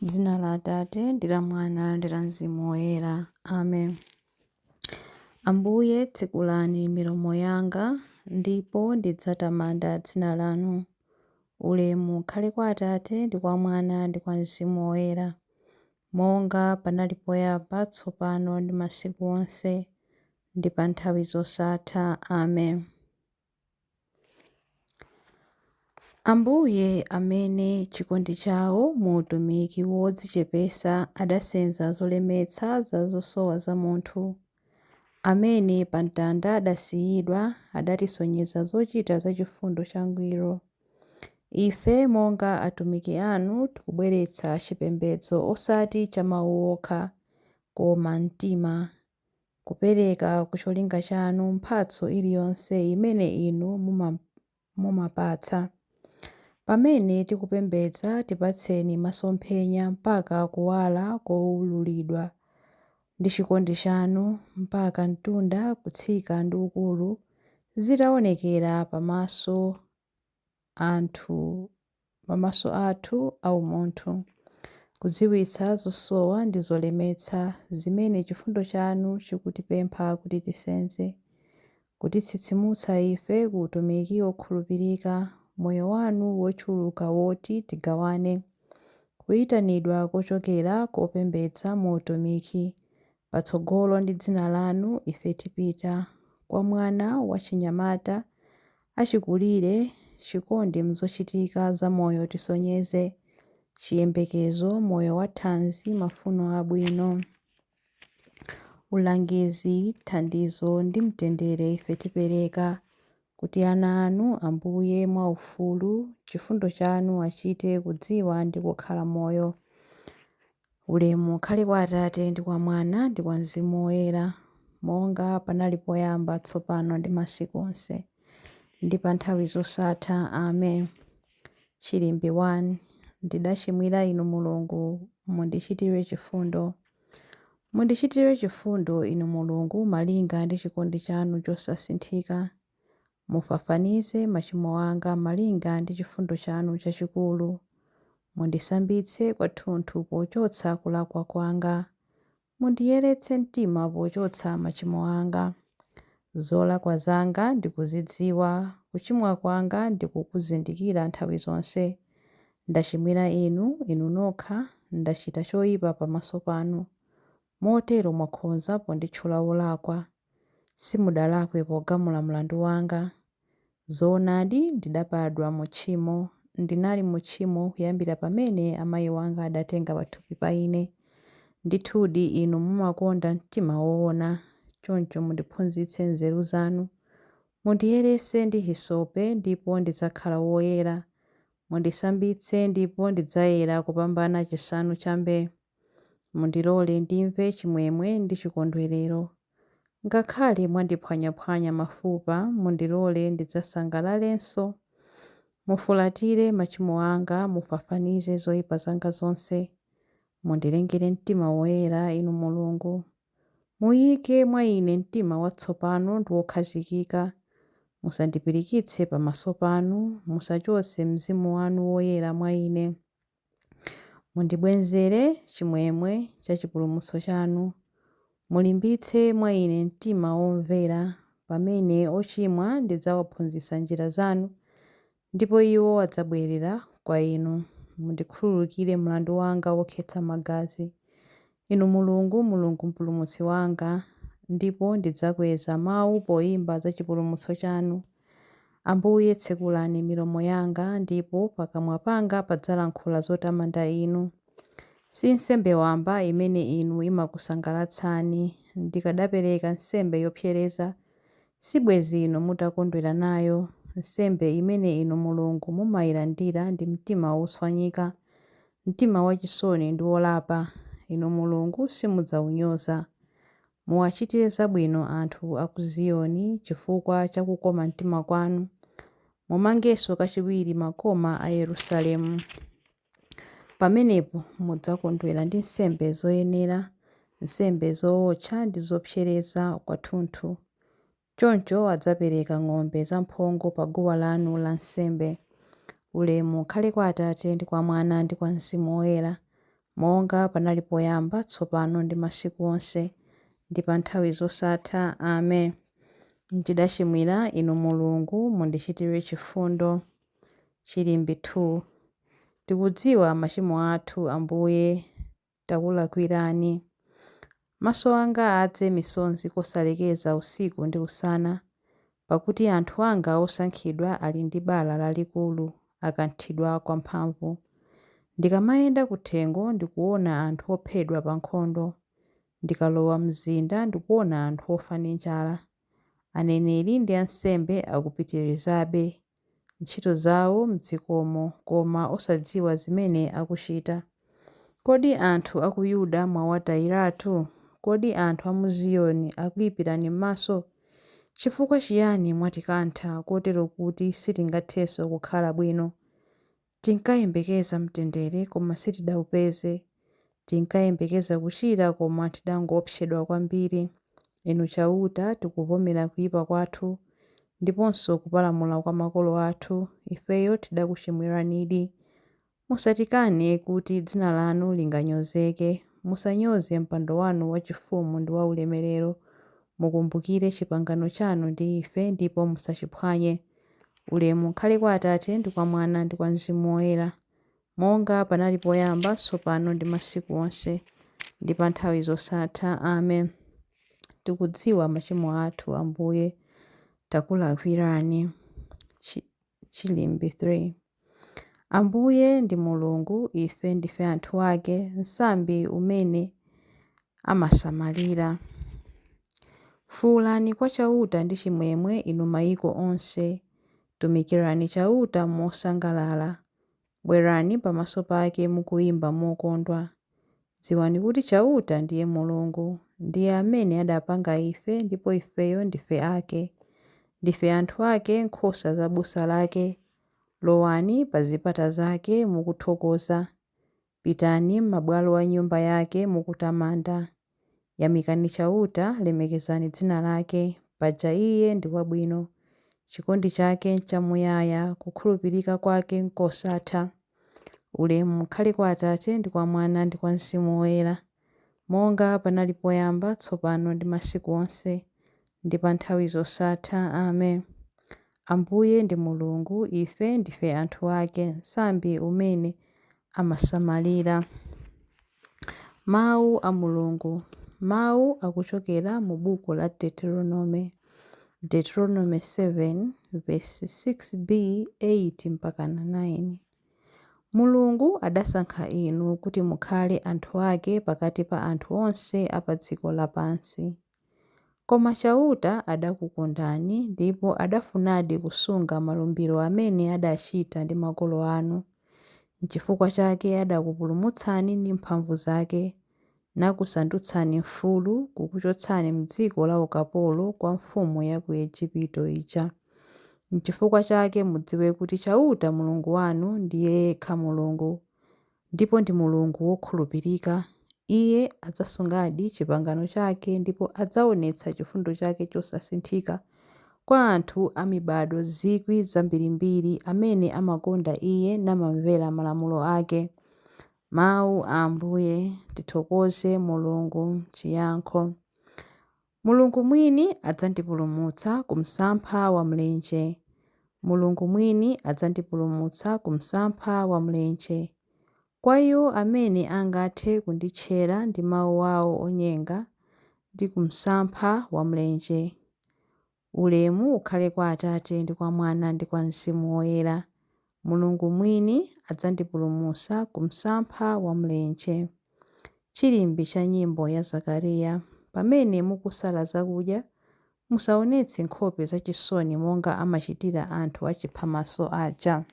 Dzina la Atate ndi la Mwana ndi la Mzimu Woyera. Amen. Ambuye tsekulani milomo yanga, ndipo ndidzatamanda dzina lanu. Ulemu ukhale kwa Atate ndi kwa Mwana ndi kwa Mzimu Woyera, monga panali poyamba, tsopano ndi masiku onse, ndi pa nthawi zosatha. Amen. Ambuye amene chikondi chawo mu utumiki wodzichepesa adasenza zolemetsa za zosowa za munthu, amene pa mtanda adasiyidwa adatisonyeza zochita zachifundo changwiro. Ife monga atumiki anu tikubweretsa chipembedzo osati cha mawu okha, koma mtima, kupereka kucholinga chanu mphatso iliyonse imene inu mumapatsa. Pamene tikupembedza tipatseni masomphenya mpaka kuwala kowululidwa ndi chikondi chanu, mpaka mtunda kutsika ndi ukulu zitaonekera pamaso athu au munthu, kudziwitsa zosowa ndi zolemetsa zimene chifundo chanu chikutipempha kuti tisenze, kutitsitsimutsa ife ku utumiki wokhulupirika, moyo wanu wotchuluka woti tigawane, kuyitanidwa kochokera kopembedza mu utumiki, patsogolo ndi dzina lanu ife tipita, kwa mwana wachinyamata achikulire, chikondi mzochitika za moyo tisonyeze, chiyembekezo moyo wathanzi mafuno abwino, ulangizi, thandizo ndi mtendere ife tipereka, kuti ana anu Ambuye mwaufulu chifundo chanu achite kudziwa ndi kukhala moyo. Ulemu ukhale kwa Atate ndi kwa Mwana ndi kwa Mzimu Woyera, monga panali poyamba, tsopano ndi masiku onse, ndi pa nthawi zosatha. Amen. Chilimbi 1. Ndidachimwira inu Mulungu, mundichitire chifundo. Mundichitire chifundo inu Mulungu, malinga ndi chikondi chanu chosasinthika. Mufafanize machimo anga malinga ndi chifundo chanu chachikulu. Mundisambitse kwathunthu pochotsa kulakwa kwanga. Mundiyeretse mtima pochotsa machimo anga. Zolakwa zanga ndikuzidziwa, kuchimwa kwanga ndikukuzindikira nthawi zonse. Ndachimwira inu nokha, ndachita choyipa pamaso panu. Motero mwakhonza ponditchula wolakwa. Simudalakwe pogamula mlandu wanga. Zoonadi ndidabadwa mu tchimo, ndinali mu tchimo kuyambira pamene amayi wanga adatenga pathupi pa ine. Ndithudi inu mumakonda mtima woona, choncho mundiphunzitse nzeru zanu. Mundiyeretse ndi hisope ndipo ndidzakhala woyera. Mundisambitse ndipo ndidzayera kupambana chisanu cha mbee. Mundilole ndimve chimwemwe ndi chikondwerero. Ngakhale mwandiphwanyaphwanya mafupa, mundilole ndidzasangalalenso. Mufulatire machimo anga, mufafanize zoyipa zanga zonse. Mundilengere mtima woyera inu Mulungu. Muyike mwa ine mtima watsopano ndi wokhazikika. Musandipirikitse pamaso panu, musachotse mzimu wanu woyera mwa ine. Mundibwenzere chimwemwe cha chipulumutso chanu. Mulimbitse mwa ine mtima womvera, pamene ochimwa ndidzawaphunzitsa njira zanu, ndipo iwo adzabwerera kwa inu. Mundikhululukire mlandu wanga wokhetsa magazi. Inu Mulungu, Mulungu mpulumutsi wanga, ndipo ndidzakweza mawu poyimba za chipulumutso chanu. Ambuye tsekulani milomo yanga, ndipo pakamwa panga padzalankhula zotamanda inu. Si nsembe wamba imene inu imakusangalatsani, ndikadapereka nsembe yopsereza, sibwenzi inu mutakondwera nayo. Nsembe imene inu Mulungu mumayilandira ndi mtima wotswanyika, mtima wachisoni ndi wolapa. Inu Mulungu simudzawunyoza. Muwachitire zabwino anthu a ku Ziyoni chifukwa cha kukoma mtima kwanu. Mumangenso kachiwiri makoma a Yerusalemu. Pamenepo mudzakondwera ndi nsembe zoyenera, nsembe zootcha ndi zopsereza kwathunthu. Choncho adzapereka ng'ombe zamphongo pa guwa lanu la nsembe. Ulemu ukhale kwa Atate ndi kwa Mwana ndi kwa Mzimu Woyera, monga panali poyamba, tsopano ndi masiku onse, ndi pa nthawi zosatha. Amen. Ndidachimwira, Inu Mulungu mundichitire chifundo. Chilimbi 2. Tikudziwa machimo athu, Ambuye, takulakwirani. Maso anga adze misonzi kosalekeza usiku ndi usana, pakuti anthu anga osankhidwa ali ndi bala lalikulu, akanthidwa kwa mphamvu. Ndikamayenda kuthengo ndikuona anthu ophedwa pa nkhondo, ndikalowa mzinda ndikuona anthu ofa ndi njala. Aneneri ndi ansembe akupitirizabe ntchito zawo m'dzikomo, koma osadziwa zimene akuchita. Kodi anthu a ku Yuda mwawatayiratu? Kodi anthu a mu Ziyoni akuyipirani m'maso? Chifukwa chiyani mwatikantha kotero kuti sitingathenso kukhala bwino? Tinkayembekeza mtendere koma sitidawupeze, tinkayembekeza kuchira koma tidangoopsedwa kwambiri. Inu chauta tikuvomera kuyipa kwathu ndiponso kupalamula kwa makolo athu, ifeyo tidakuchimwiranidi. Musatikane kuti dzina lanu linganyozeke, musanyoze mpando wanu wachifumu ndi waulemerero. Mukumbukire chipangano chanu ndi ife ndipo musachiphwanye. Ulemu ukhale kwa Atate ndi kwa Mwana ndi kwa Mzimu Woyera, monga panali poyamba, tsopano ndi masiku onse, ndi pa nthawi zosatha. Amen. Tikudziwa machimo athu, Ambuye, takulakwirani. Chilimbi 3. Ambuye ndi Mulungu, ife ndife anthu ake, nsambi umene amasamalira. Fuwulani kwa chauta ndi chimwemwe, inu mayiko onse, tumikirani chauta mosangalala. Bwerani pamaso pake mukuyimba mokondwa. Dziwani kuti chauta ndiye Mulungu, ndiye amene adapanga ife ndipo ifeyo ndife ake. Ndife anthu ake, nkhosa za busa lake. Lowani pa zipata zake mukuthokoza, pitani m'mabwalo a nyumba yake mukutamanda. Yamikani chauta, lemekezani dzina lake, paja iye ndi wabwino. Chikondi chake nchamuyaya, kukhulupirika kwake nkosatha. Ulemu ukhale kwa Atate ndi kwa Mwana ndi kwa Mzimu Woyera, monga panali poyamba, tsopano ndi masiku onse, ndi pa nthawi zosatha. Amen. Ambuye ndi Mulungu, ife ndife anthu ake, nsambi umene amasamalira. Mawu a Mulungu. Mawu akuchokera mu buku la Deuteronome. Deuteronome 7 verse 6b 8 mpaka 9. Mulungu adasankha inu kuti mukhale anthu ake pakati pa anthu onse apa dziko lapansi. Koma chauta adakukondani ndipo adafunadi kusunga malumbiro amene adachita ndi makolo anu. N'chifukwa chake adakupulumutsani ndi mphamvu zake, nakusandutsani mfulu, kukuchotsani m'dziko la ukapolo kwa mfumu ya ku Igupto ija. N'chifukwa chake mudziwe kuti chauta Mulungu wanu ndiye yekha Mulungu, ndipo ndi Mulungu wokhulupirika. Iye adzasungadi chipangano chake ndipo adzaonetsa chifundo chake chosasinthika kwa anthu a mibado zikwi zambirimbiri amene amakonda iye namamvera malamulo ake. Mawu a Ambuye. Tithokoze Mulungu. Chiyankho. Mulungu mwini adzandipulumutsa ku msampha wa mlenje. Mulungu mwini adzandipulumutsa ku msampha wa mlenje. Kwa iwo amene angathe kunditchera ndi mawu awo onyenga ndi ku msampha wa mlenje. Ulemu ukhale kwa Atate ndi kwa Mwana ndi kwa Mzimu Woyera. Mulungu mwini adzandipulumutsa ku msampha wa mlenje. Chilimbi cha nyimbo ya Zakariya. Pamene mukusala zakudya, musaonetse nkhope zachisoni monga amachitira anthu achiphamaso aja.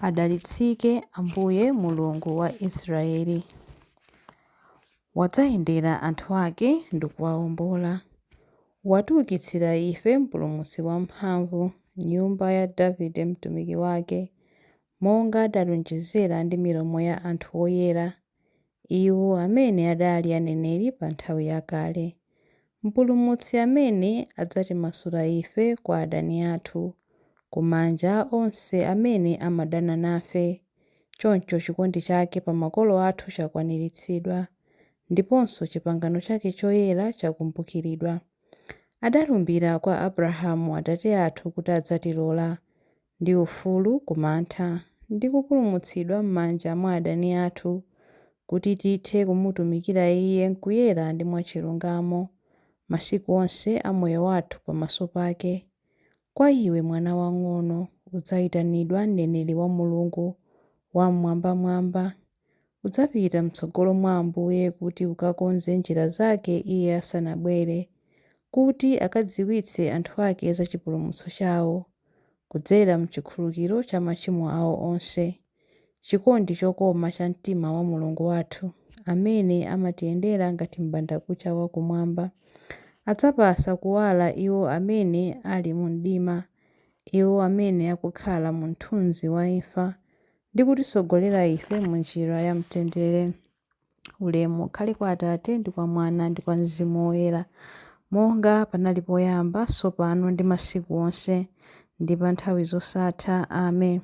Adalitsike Ambuye Mulungu wa Israeli. Wadzayendera anthu ake ndi kuwawombola. Watiukitsira ife mpulumutsi wamphamvu, nyumba ya Davide mtumiki wake, monga adalonjezera ndi milomo ya anthu oyera, iwo amene adali aneneri pa nthawi yakale. Mpulumutsi amene adzatimasula ife kwa adani athu, ku manja onse amene amadana nafe, choncho chikondi chake pa makolo athu chakwaniritsidwa, ndiponso chipangano chake choyera chakumbukiridwa. Adalumbira kwa Abrahamu atate athu kuti adzatilola ndi ufulu kumantha ndi kupulumutsidwa m'manja mwa adani athu, kuti tithe kumutumikira Iye mkuyera ndi mwachilungamo masiku onse a moyo wathu pamaso pake. Kwa iwe mwana wang'ono udzayitanidwa mneneri wa Mulungu wammwambamwamba. Udzapita m'tsogolo mwa Ambuye kuti ukakonze njira zake Iye asanabwere, kuti akadziwitse anthu ake za chipulumutso chawo, kudzera m'chikhululukiro cha machimo awo onse. Chikondi chokoma cha mtima wa Mulungu wathu, amene amatiyendera ngati m'bandakucha wakumwamba, adzapasa kuwala iwo amene ali mu mdima, iwo amene akukhala mu mthunzi wa imfa, ndi kutisogolera ife mu njira ya mtendere. Ulemu ukhale kwa Atate ndi kwa Mwana ndi kwa Mzimu Woyera, monga panali poyamba, tsopano ndi masiku onse, ndi pa nthawi zosatha. Amen.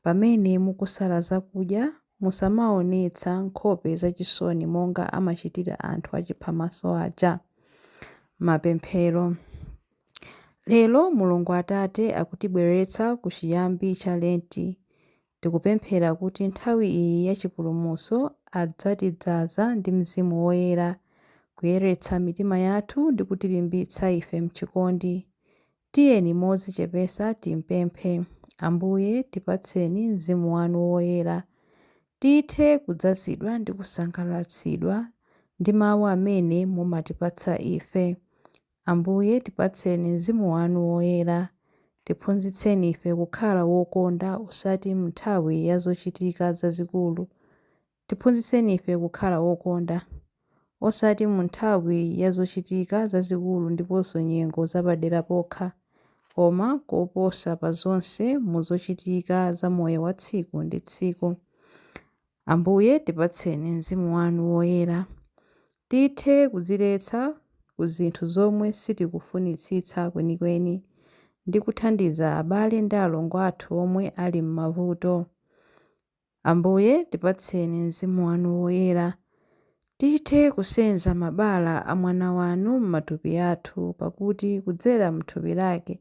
Pamene mukusala zakudya, musamaonetsa nkhope zachisoni monga amachitira anthu achiphamaso aja. Mapemphero. Lero Mulungu Atate akutibweretsa ku chiyambi cha Lenti. Tikupemphera kuti nthawi iyi ya chipulumutso adzatidzaza ndi Mzimu Woyera, kuyeretsa mitima yathu ndi kutilimbitsa ife m'chikondi. Tiyeni modzichepetsa timpemphe: Ambuye tipatseni Mzimu wanu Woyera, tithe kudzazidwa ndi kusangalatsidwa ndi mawu amene mumatipatsa ife. Ambuye tipatseni Mzimu wanu Woyera, tiphunzitseni ife kukhala wokonda osati m'nthawi ya zochitika zazikulu. Tiphunzitseni ife kukhala wokonda osati mu nthawi ya zochitika zazikulu ndiponso nyengo zapadera pokha, koma koposa pa zonse mu zochitika za moyo wa tsiku ndi tsiku. Ambuye tipatseni Mzimu wanu Woyera, tithe kudziletsa ku zinthu zomwe sitikufunitsitsa kwenikweni, ndi kuthandiza abale ndi alongo athu omwe ali m'mavuto. Ambuye tipatseni Mzimu wanu Woyera, tithe kusenza mabala a mwana wanu m'matupi athu, pakuti kudzera m'thupi lake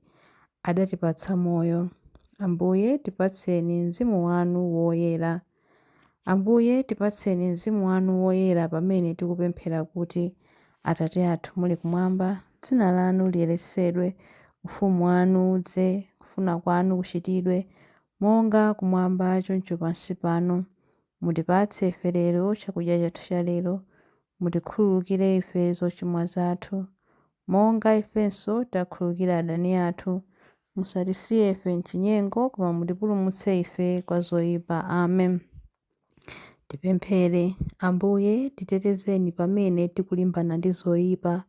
adatipatsa moyo. Ambuye tipatseni Mzimu wanu Woyera. Ambuye tipatseni Mzimu wanu Woyera pamene tikupemphera kuti: Atate athu muli kumwamba, dzina lanu liyeretsedwe, ufumu wanu udze, kufuna kwanu kuchitidwe monga kumwamba choncho pansi pano. Mutipatse ife lero chakudya chathu cha lero. Mutikhululukire ife zochimwa zathu, monga ifenso takhululukira adani athu. Musatisiye ife m'chinyengo, koma mutipulumutse ife kwa zoyipa. Amen. Tipemphere. Ambuye titetezeni pamene tikulimbana ndi zoyipa.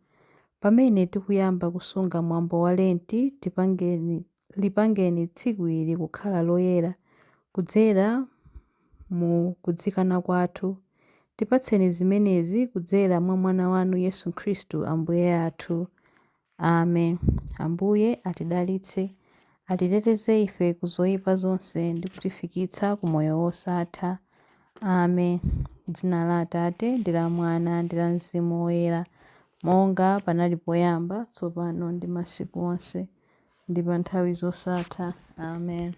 Pamene tikuyamba kusunga mwambo wa Lenti, lipangeni tsiku ili kukhala loyera kudzera mu kudzikana kwathu. Tipatseni zimenezi kudzera mwa mwana wanu Yesu Khristu Ambuye athu. Amen. Ambuye atidalitse, atiteteze ife ku zoyipa zonse ndi kutifikitsa ku moyo wosatha. Amen. Dzina la Atate ndi la Mwana ndi la Mzimu Woyera, monga panali poyamba, tsopano ndi masiku onse, ndi pa nthawi zosatha. Amen.